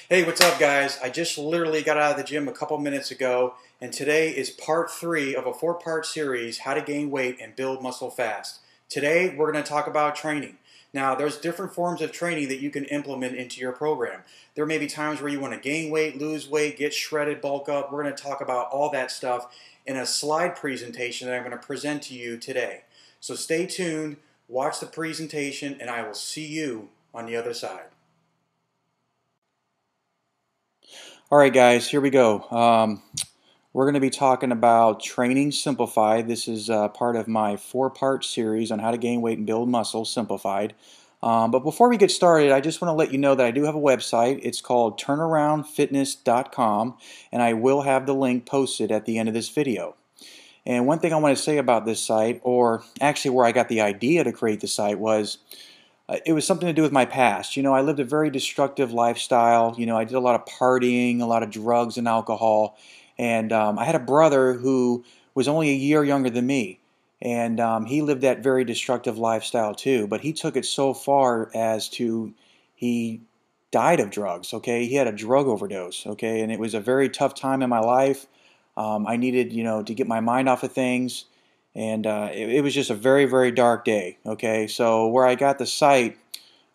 Hey, what's up, guys? I just literally got out of the gym a couple minutes ago, and today is part 3 of a 4-part series, How to Gain Weight and Build Muscle Fast. Today, we're going to talk about training. Now, there's different forms of training that you can implement into your program. There may be times where you want to gain weight, lose weight, get shredded, bulk up. We're going to talk about all that stuff in a slide presentation that I'm going to present to you today. So stay tuned, watch the presentation, and I will see you on the other side. Alright guys, here we go. We're going to be talking about Training Simplified. This is part of my 4-part series on how to gain weight and build muscle simplified. But before we get started, I just want to let you know that I do have a website. It's called turnaroundfitness.com, and I will have the link posted at the end of this video. And one thing I want to say about this site, or actually where I got the idea to create the site, was it was something to do with my past. You know, I lived a very destructive lifestyle. You know, I did a lot of partying, a lot of drugs and alcohol. And I had a brother who was only a year younger than me. And he lived that very destructive lifestyle too. But he took it so far as to, he died of drugs, okay? He had a drug overdose, okay? And it was a very tough time in my life. I needed, you know, to get my mind off of things. And it was just a very, very dark day. Okay, so where I got the site,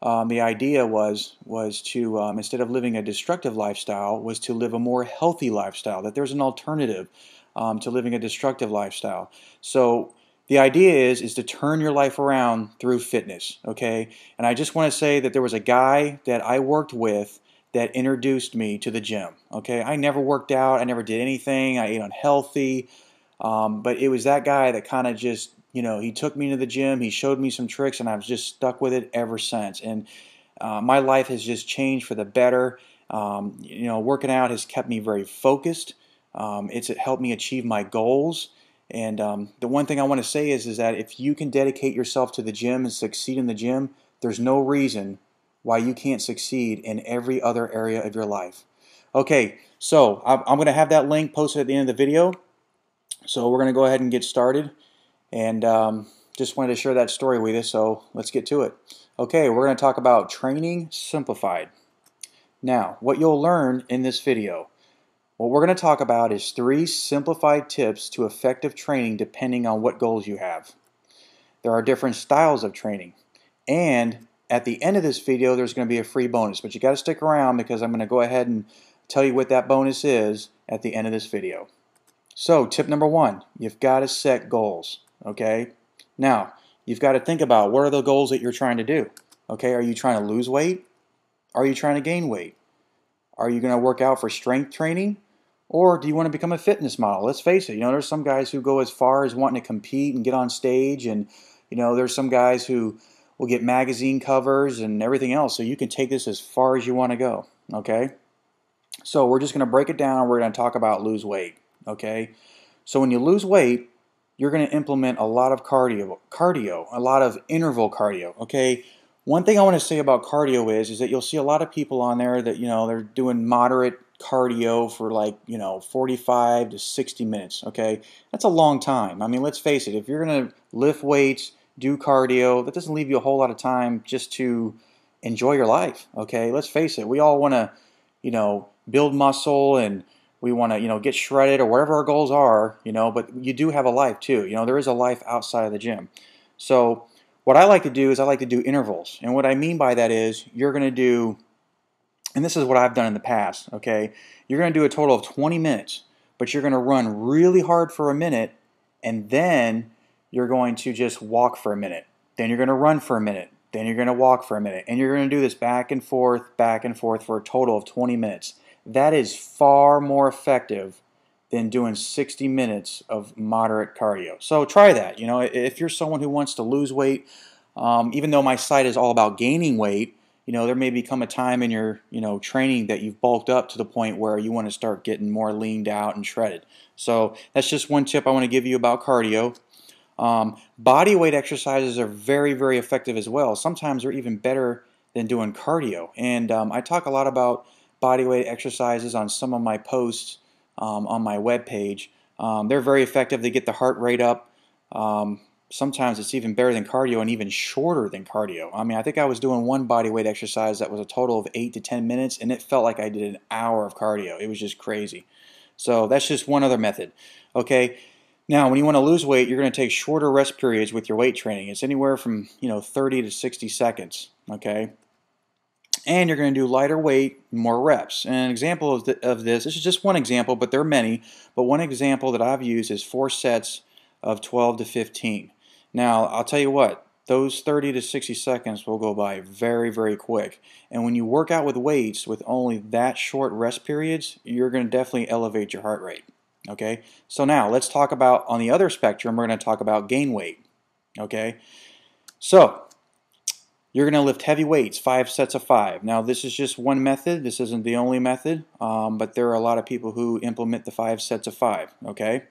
the idea was to instead of living a destructive lifestyle, was to live a more healthy lifestyle. That there's an alternative to living a destructive lifestyle. So the idea is to turn your life around through fitness. Okay, and I just want to say that there was a guy that I worked with that introduced me to the gym. Okay, I never worked out. I never did anything. I ate unhealthy. But it was that guy that kind of just, you know, he took me to the gym, he showed me some tricks, and I've just stuck with it ever since. And my life has just changed for the better. You know, working out has kept me very focused. It's helped me achieve my goals. And the one thing I want to say is that if you can dedicate yourself to the gym and succeed in the gym, there's no reason why you can't succeed in every other area of your life. Okay, so I'm going to have that link posted at the end of the video. So we're going to go ahead and get started, and just wanted to share that story with you, so let's get to it. Okay, we're going to talk about Training Simplified. Now, what you'll learn in this video, what we're going to talk about is 3 simplified tips to effective training depending on what goals you have. There are different styles of training, and at the end of this video there's going to be a free bonus, but you got to stick around because I'm going to go ahead and tell you what that bonus is at the end of this video. So tip number 1, you've got to set goals, okay? Now, you've got to think about what are the goals that you're trying to do, okay? Are you trying to lose weight? Are you trying to gain weight? Are you going to work out for strength training? Or do you want to become a fitness model? Let's face it, you know, there's some guys who go as far as wanting to compete and get on stage, and, you know, there's some guys who will get magazine covers and everything else, so you can take this as far as you want to go, okay? So we're just going to break it down. We're going to talk about lose weight. Okay, so when you lose weight, you're going to implement a lot of cardio, a lot of interval cardio. Okay, one thing I want to say about cardio is that you'll see a lot of people on there that, you know, they're doing moderate cardio for like, you know, 45 to 60 minutes. Okay, that's a long time. I mean, let's face it, if you're going to lift weights, do cardio, that doesn't leave you a whole lot of time just to enjoy your life. Okay, let's face it, we all want to, you know, build muscle, and we want to, you know, get shredded or whatever our goals are, you know, but you do have a life too. You know, there is a life outside of the gym. So what I like to do is I like to do intervals. And what I mean by that is you're going to do, and this is what I've done in the past, okay, you're going to do a total of 20 minutes, but you're going to run really hard for a minute, and then you're going to just walk for a minute. Then you're going to run for a minute. Then you're going to walk for a minute. And you're going to do this back and forth for a total of 20 minutes. That is far more effective than doing 60 minutes of moderate cardio. So try that. You know, if you're someone who wants to lose weight, even though my site is all about gaining weight, you know, there may become a time in your, you know, training that you've bulked up to the point where you want to start getting more leaned out and shredded. So that's just one tip I want to give you about cardio. Body weight exercises are very, very effective as well. Sometimes they're even better than doing cardio. And I talk a lot about body weight exercises on some of my posts on my webpage. They're very effective. They get the heart rate up. sometimes it's even better than cardio and even shorter than cardio. I mean, I think I was doing one body weight exercise that was a total of 8 to 10 minutes, and it felt like I did an hour of cardio. It was just crazy. So that's just one other method. Okay. Now, when you want to lose weight, you're going to take shorter rest periods with your weight training. It's anywhere from 30 to 60 seconds. Okay. And you're going to do lighter weight, more reps. And an example of this is just one example, but there are many. But one example that I've used is 4 sets of 12 to 15. Now, I'll tell you what, those 30 to 60 seconds will go by very, very quick. And when you work out with weights with only that short rest periods, you're going to definitely elevate your heart rate. Okay, so now let's talk about, on the other spectrum, we're going to talk about gain weight. Okay, so you're going to lift heavy weights, 5 sets of 5. Now, this is just one method. This isn't the only method, but there are a lot of people who implement the 5 sets of 5. Okay.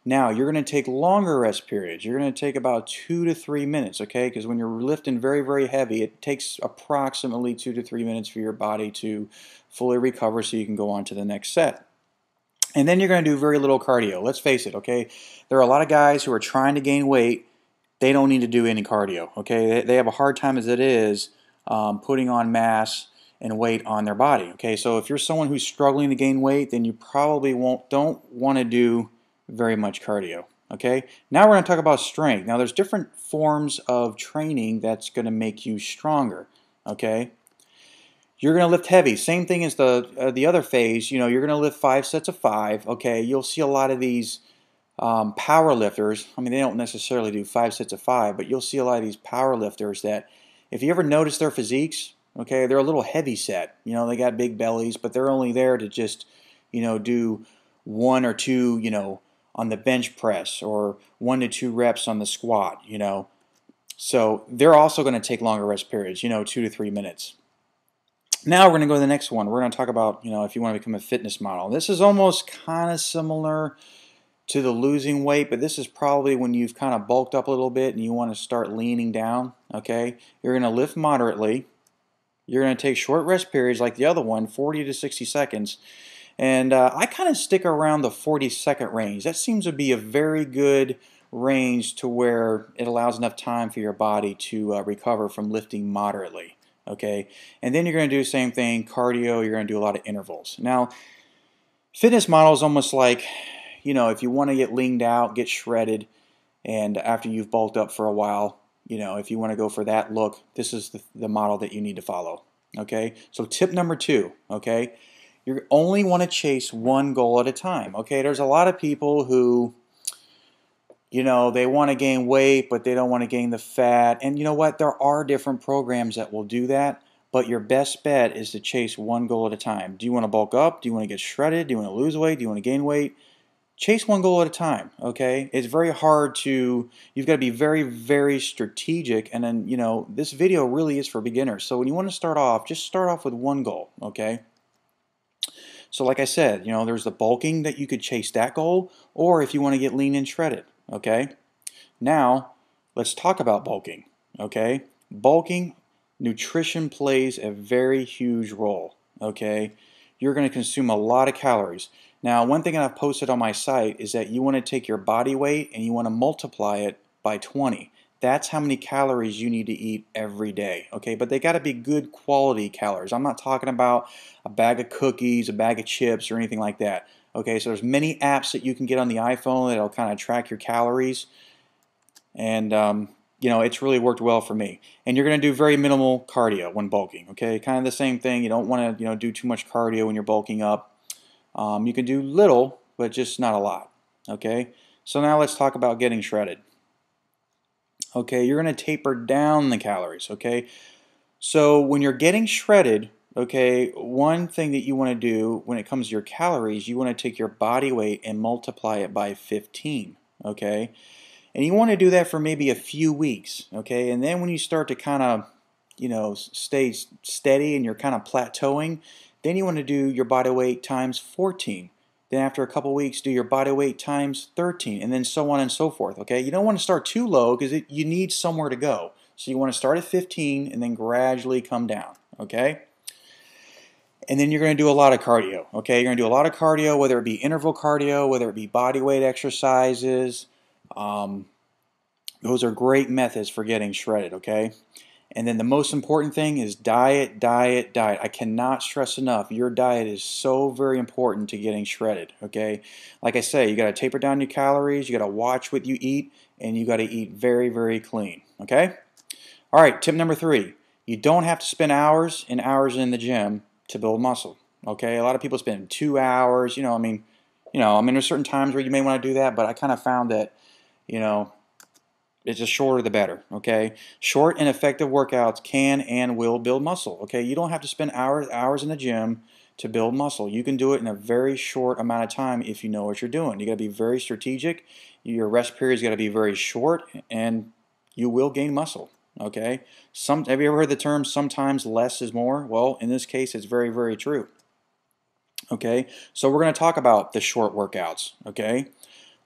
Now, you're going to take longer rest periods. You're going to take about 2 to 3 minutes, okay? Because when you're lifting very, very heavy, it takes approximately 2 to 3 minutes for your body to fully recover so you can go on to the next set. And then you're going to do very little cardio. Let's face it, okay? There are a lot of guys who are trying to gain weight. They don't need to do any cardio, okay? They have a hard time as it is putting on mass and weight on their body, okay? So if you're someone who's struggling to gain weight, then you probably don't want to do very much cardio, okay? Now we're going to talk about strength. Now there's different forms of training that's going to make you stronger, okay? You're going to lift heavy. Same thing as the other phase. You're going to lift 5 sets of 5. Okay, you'll see a lot of these power lifters. I mean, they don't necessarily do 5 sets of 5, but you'll see a lot of these power lifters that, if you ever notice their physiques, okay, they're a little heavy set. They got big bellies, but they're only there to just, do 1 or 2, on the bench press, or 1 to 2 reps on the squat. So they're also going to take longer rest periods. 2 to 3 minutes. Now we're going to go to the next one. We're going to talk about, if you want to become a fitness model. This is almost kind of similar to the losing weight, but this is probably when you've kind of bulked up a little bit and you want to start leaning down, okay? You're going to lift moderately. You're going to take short rest periods like the other one, 40 to 60 seconds. And I kind of stick around the 40-second range. That seems to be a very good range to where it allows enough time for your body to recover from lifting moderately. Okay, and then you're going to do the same thing, cardio. You're going to do a lot of intervals. Now, fitness model is almost like, if you want to get leaned out, get shredded, and after you've bulked up for a while, if you want to go for that look, this is the model that you need to follow. Okay, so tip number 2, okay, you only want to chase one goal at a time. Okay, there's a lot of people who, they want to gain weight, but they don't want to gain the fat. And you know what? There are different programs that will do that, but your best bet is to chase one goal at a time. Do you want to bulk up? Do you want to get shredded? Do you want to lose weight? Do you want to gain weight? Chase one goal at a time, okay? It's very hard you've got to be very, very strategic. And then, this video really is for beginners. So when you want to start off, just start off with one goal, okay? So like I said, there's the bulking that you could chase that goal, or if you want to get lean and shredded. Okay, now let's talk about bulking. Okay, bulking, nutrition plays a very huge role. Okay, you're going to consume a lot of calories. Now, one thing that I've posted on my site is that you want to take your body weight and you want to multiply it by 20. That's how many calories you need to eat every day. Okay, but they got to be good quality calories. I'm not talking about a bag of cookies, a bag of chips, or anything like that. Okay, so there's many apps that you can get on the iPhone that'll kind of track your calories, and it's really worked well for me. And you're going to do very minimal cardio when bulking. Okay, kind of the same thing. You don't want to do too much cardio when you're bulking up. You can do little, but just not a lot. Okay, so now let's talk about getting shredded. Okay, you're going to taper down the calories. Okay, so when you're getting shredded, okay, one thing that you want to do when it comes to your calories, you want to take your body weight and multiply it by 15, okay? And you want to do that for maybe a few weeks, okay? And then when you start to kind of, stay steady and you're kind of plateauing, then you want to do your body weight times 14. Then after a couple weeks, do your body weight times 13, and then so on and so forth, okay? You don't want to start too low because you need somewhere to go. So you want to start at 15 and then gradually come down, okay? And then you're going to do a lot of cardio, okay? You're going to do a lot of cardio, whether it be interval cardio, whether it be body weight exercises. Those are great methods for getting shredded, okay? And then the most important thing is diet, diet, diet. I cannot stress enough, your diet is so very important to getting shredded, okay? Like I say, you got to taper down your calories, you got to watch what you eat, and you got to eat very, very clean, okay? All right, tip number 3. You don't have to spend hours and hours in the gym to build muscle, okay? A lot of people spend 2 hours, I mean, there's certain times where you may want to do that, but I kind of found that, it's the shorter the better, okay? Short and effective workouts can and will build muscle, okay? You don't have to spend hours in the gym to build muscle. You can do it in a very short amount of time if you know what you're doing. You got to be very strategic. Your rest period's got to be very short, and you will gain muscle, okay? Have you ever heard the term sometimes less is more? Well, in this case, it's very, very true. Okay, so we're going to talk about the short workouts, okay?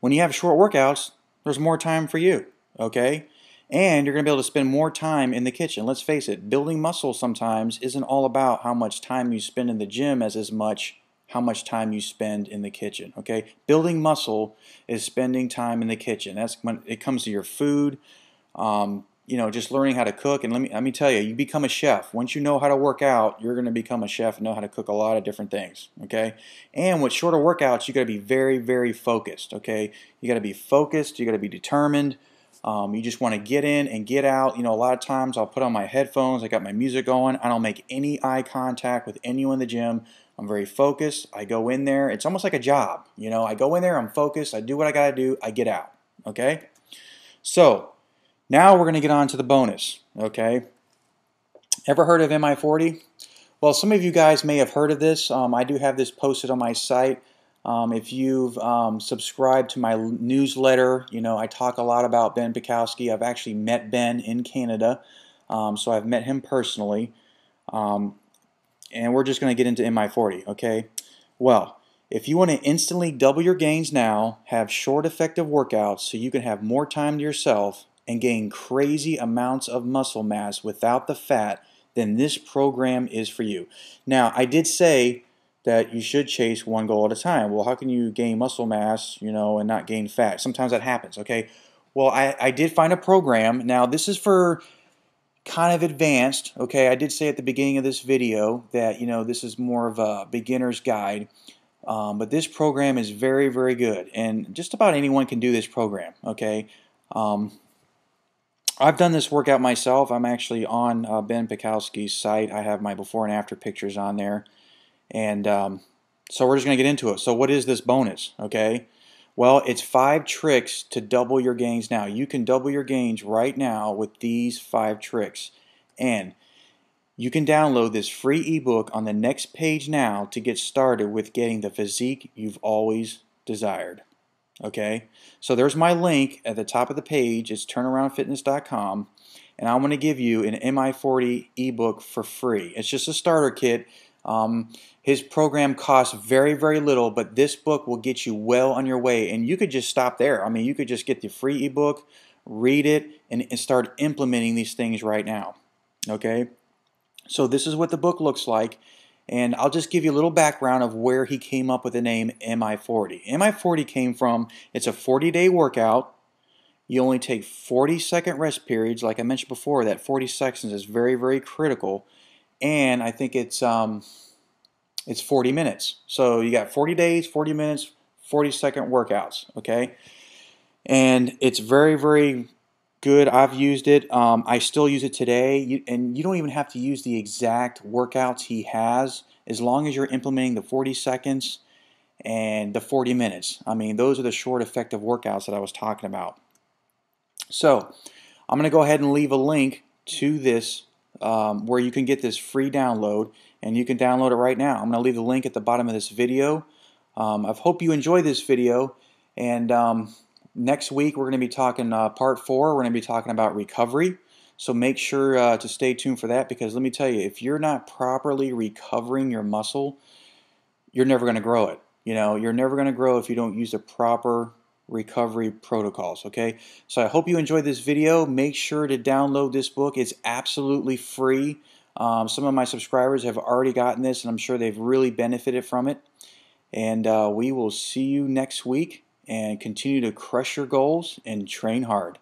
When you have short workouts, there's more time for you, okay? And you're going to be able to spend more time in the kitchen. Let's face it, building muscle sometimes isn't all about how much time you spend in the gym as much how much time you spend in the kitchen, okay? Building muscle is spending time in the kitchen. That's when it comes to your food, just learning how to cook. And let me tell you, you become a chef. Once you know how to work out, you're going to become a chef and know how to cook a lot of different things, okay? And with shorter workouts, you got to be very, very focused, okay? You got to be focused. You got to be determined. You just want to get in and get out. A lot of times I'll put on my headphones. I got my music going. I don't make any eye contact with anyone in the gym. I'm very focused. I go in there. It's almost like a job. I go in there. I'm focused. I do what I got to do. I get out, okay? So now we're going to get on to the bonus, okay? Ever heard of MI40? Well, some of you guys may have heard of this. I do have this posted on my site. If you've subscribed to my newsletter, I talk a lot about Ben Pikowski. I've actually met Ben in Canada, so I've met him personally. And we're just going to get into MI40, okay? Well, if you want to instantly double your gains now, have short, effective workouts so you can have more time to yourself, and gain crazy amounts of muscle mass without the fat, then this program is for you. Now, I did say that you should chase one goal at a time. Well, how can you gain muscle mass, and not gain fat? Sometimes that happens, okay? Well, I did find a program. Now, this is for kind of advanced, okay? I did say at the beginning of this video that, this is more of a beginner's guide. But this program is very, very good. And just about anyone can do this program, okay? I've done this workout myself. I'm actually on Ben Pikowski's site. I have my before and after pictures on there. And so we're just going to get into it. So what is this bonus, okay? Well, it's 5 tricks to double your gains now. You can double your gains right now with these 5 tricks. And you can download this free ebook on the next page now to get started with getting the physique you've always desired. Okay, so there's my link at the top of the page. It's turnaroundfitness.com, and I'm going to give you an MI40 ebook for free. It's just a starter kit. His program costs very, very little, but this book will get you well on your way, and you could just stop there. I mean, you could just get the free ebook, read it, and start implementing these things right now. Okay, so this is what the book looks like. And I'll just give you a little background of where he came up with the name MI40. MI40 came from, it's a 40-day workout. You only take 40-second rest periods. Like I mentioned before, that 40 seconds is very, very critical. And I think it's 40 minutes. So you got 40 days, 40 minutes, 40-second workouts, okay? And it's very, very good. I've used it. I still use it today. And you don't even have to use the exact workouts he has as long as you're implementing the 40 seconds and the 40 minutes. I mean, those are the short, effective workouts that I was talking about. So I'm going to go ahead and leave a link to this where you can get this free download, and you can download it right now. I'm going to leave the link at the bottom of this video. I hope you enjoy this video, and next week we're going to be talking part 4. We're going to be talking about recovery. So make sure to stay tuned for that, because let me tell you, if you're not properly recovering your muscle, you're never going to grow it. You're never going to grow if you don't use the proper recovery protocols, okay? So I hope you enjoyed this video. Make sure to download this book. It's absolutely free. Some of my subscribers have already gotten this, and I'm sure they've really benefited from it. And we will see you next week, and continue to crush your goals and train hard.